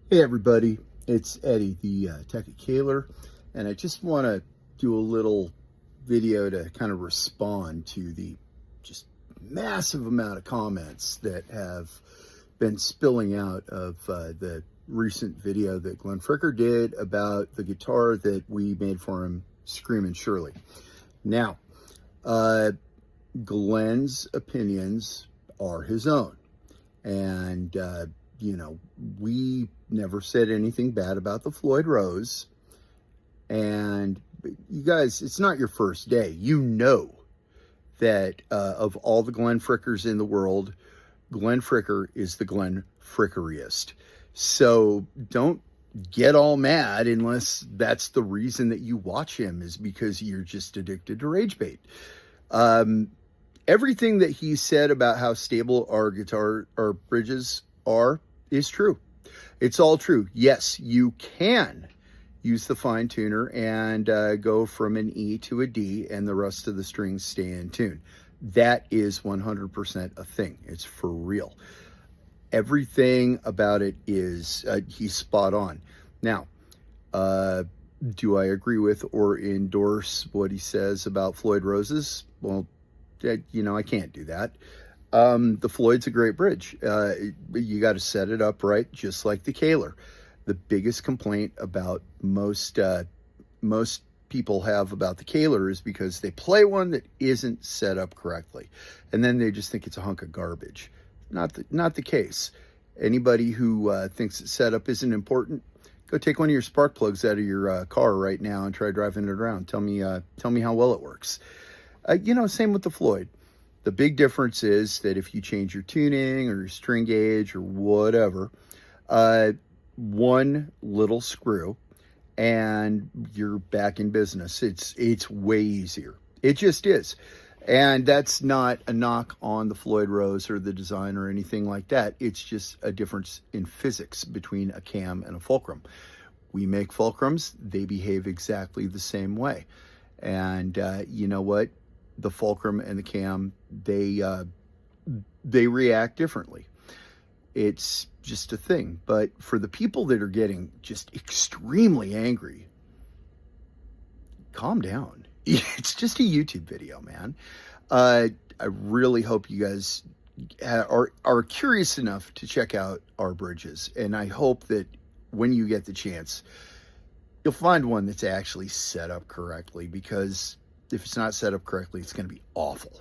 Hey everybody, it's Eddie, the tech at Kahler, and I just want to do a little video to kind of respond to the just massive amount of comments that have been spilling out of the recent video that Glenn Fricker did about the guitar that we made for him, Screamin' Shirley. Now, Glenn's opinions are his own, and we never said anything bad about the Floyd Rose. And you guys, it's not your first day. You know that of all the Glenn Frickers in the world, Glenn Fricker is the Glenn Frickeriest. So don't get all mad unless that's the reason that you watch him, is because you're just addicted to rage bait. Everything that he said about how stable our bridges are is true. It's all true. Yes, you can use the fine tuner and go from an E to a D and the rest of the strings stay in tune. That is 100% a thing. It's for real. Everything about it is, he's spot on. Now, do I agree with or endorse what he says about Floyd Roses? Well, I can't do that. The Floyd's a great bridge. You got to set it up right, just like the Kahler. The biggest complaint about most people have about the Kahler is because they play one that isn't set up correctly, and then they just think it's a hunk of garbage. Not the case. Anybody who thinks that setup isn't important, go take one of your spark plugs out of your car right now and try driving it around. Tell me how well it works. Same with the Floyd. The big difference is that if you change your tuning or your string gauge or whatever, one little screw and you're back in business. It's way easier. It just is. And that's not a knock on the Floyd Rose or the design or anything like that. It's just a difference in physics between a cam and a fulcrum. We make fulcrums. They behave exactly the same way. And you know what? The fulcrum and the cam, they react differently. It's just a thing. But for the people that are getting just extremely angry, calm down. It's just a YouTube video, man. I really hope you guys are curious enough to check out our bridges, and I hope that when you get the chance, you'll find one that's actually set up correctly, because if it's not set up correctly, it's going to be awful.